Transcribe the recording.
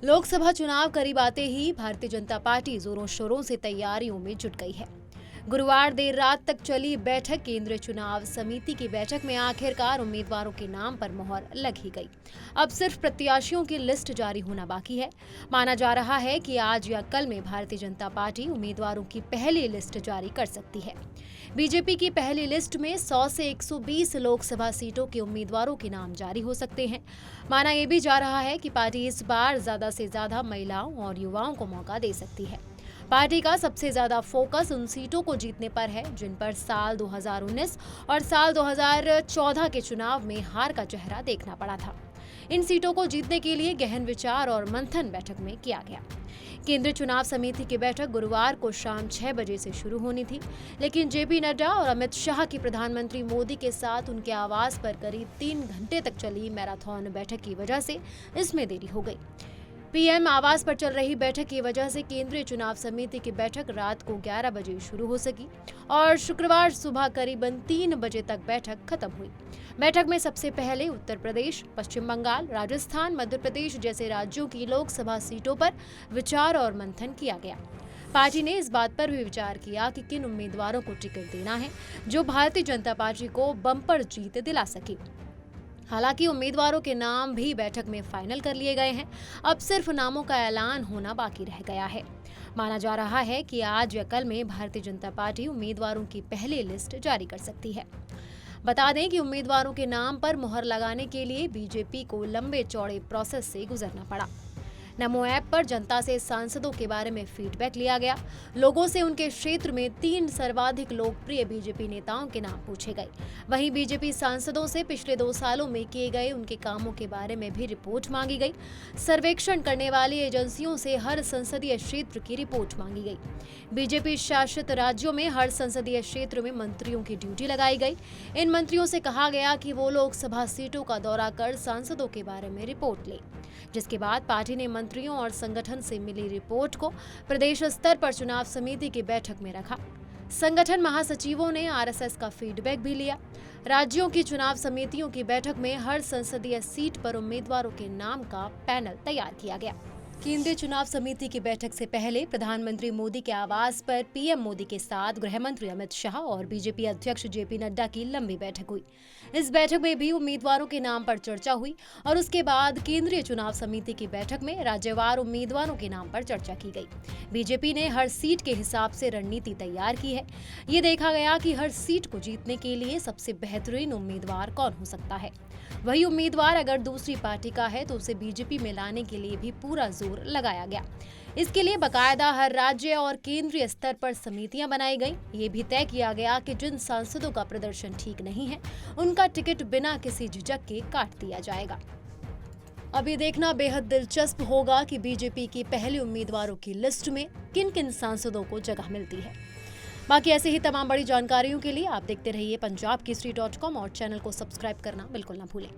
लोकसभा चुनाव करीब आते ही भारतीय जनता पार्टी जोरों शोरों से तैयारियों में जुट गई है। गुरुवार देर रात तक चली बैठक केंद्रीय चुनाव समिति की बैठक में आखिरकार उम्मीदवारों के नाम पर मोहर लग ही गई। अब सिर्फ प्रत्याशियों की लिस्ट जारी होना बाकी है। माना जा रहा है कि आज या कल में भारतीय जनता पार्टी उम्मीदवारों की पहली लिस्ट जारी कर सकती है। बीजेपी की पहली लिस्ट में 100 से 120 लोकसभा सीटों के उम्मीदवारों के नाम जारी हो सकते हैं। माना यह भी जा रहा है कि पार्टी इस बार ज्यादा से ज्यादा महिलाओं और युवाओं को मौका दे सकती है। पार्टी का सबसे ज्यादा फोकस उन सीटों को जीतने पर है जिन पर साल 2019 और साल 2014 के चुनाव में हार का चेहरा देखना पड़ा था। इन सीटों को जीतने के लिए गहन विचार और मंथन बैठक में किया गया। केंद्रीय चुनाव समिति की बैठक गुरुवार को शाम 6 बजे से शुरू होनी थी, लेकिन जेपी नड्डा और अमित शाह की प्रधानमंत्री मोदी के साथ उनके आवास पर करीब 3 घंटे तक चली मैराथन बैठक की वजह से इसमें देरी हो गई। पीएम आवास पर चल रही बैठक की वजह से केंद्रीय चुनाव समिति की बैठक रात को 11 बजे शुरू हो सकी और शुक्रवार सुबह करीबन 3 बजे तक बैठक खत्म हुई। बैठक में सबसे पहले उत्तर प्रदेश, पश्चिम बंगाल, राजस्थान, मध्य प्रदेश जैसे राज्यों की लोकसभा सीटों पर विचार और मंथन किया गया। पार्टी ने इस बात पर भी विचार किया कि किन उम्मीदवारों को टिकट देना है जो भारतीय जनता पार्टी को बम्पर जीत दिला सके। हालांकि उम्मीदवारों के नाम भी बैठक में फाइनल कर लिए गए हैं। अब सिर्फ नामों का ऐलान होना बाकी रह गया है। माना जा रहा है कि आज या कल में भारतीय जनता पार्टी उम्मीदवारों की पहली लिस्ट जारी कर सकती है। बता दें कि उम्मीदवारों के नाम पर मोहर लगाने के लिए बीजेपी को लंबे चौड़े प्रोसेस से गुजरना पड़ा। नमो ऐप पर जनता से सांसदों के बारे में फीडबैक लिया गया। लोगों से उनके क्षेत्र में 3 सर्वाधिक लोकप्रिय बीजेपी नेताओं के नाम पूछे गए। वहीं बीजेपी सांसदों से पिछले 2 सालों में किए गए उनके कामों के बारे में भी रिपोर्ट मांगी गई। सर्वेक्षण करने वाली एजेंसियों से हर संसदीय क्षेत्र की रिपोर्ट मांगी गई। बीजेपी शासित राज्यों में हर संसदीय क्षेत्र में मंत्रियों की ड्यूटी लगाई गई। इन मंत्रियों से कहा गया कि वो लोकसभा सीटों का दौरा कर सांसदों के बारे में रिपोर्ट ले, जिसके बाद पार्टी ने मंत्रियों और संगठन से मिली रिपोर्ट को प्रदेश स्तर पर चुनाव समिति की बैठक में रखा। संगठन महासचिवों ने आरएसएस का फीडबैक भी लिया। राज्यों की चुनाव समितियों की बैठक में हर संसदीय सीट पर उम्मीदवारों के नाम का पैनल तैयार किया गया। केंद्रीय चुनाव समिति की बैठक से पहले प्रधानमंत्री मोदी के आवास पर पीएम मोदी के साथ गृह मंत्री अमित शाह और बीजेपी अध्यक्ष जेपी नड्डा की लंबी बैठक हुई। इस बैठक में भी उम्मीदवारों के नाम पर चर्चा हुई और उसके बाद केंद्रीय चुनाव समिति की बैठक में राज्यवार उम्मीदवारों के नाम पर चर्चा की गई। बीजेपी ने हर सीट के हिसाब से रणनीति तैयार की है। ये देखा गया कि हर सीट को जीतने के लिए सबसे बेहतरीन उम्मीदवार कौन हो सकता है। वही उम्मीदवार अगर दूसरी पार्टी का है तो उसे बीजेपी में लाने के लिए भी पूरा जोर लगाया गया। इसके लिए बकायदा हर राज्य और केंद्रीय स्तर पर समितियां बनाई गईं। ये भी तय किया गया कि जिन सांसदों का प्रदर्शन ठीक नहीं है उनका टिकट बिना किसी झिझक के काट दिया जाएगा। अब ये देखना बेहद दिलचस्प होगा कि बीजेपी की पहले उम्मीदवारों की लिस्ट में किन किन सांसदों को जगह मिलती है। बाकी ऐसे ही तमाम बड़ी जानकारियों के लिए आप देखते रहिए पंजाबकेसरी.com और चैनल को सब्सक्राइब करना बिल्कुल ना भूलें।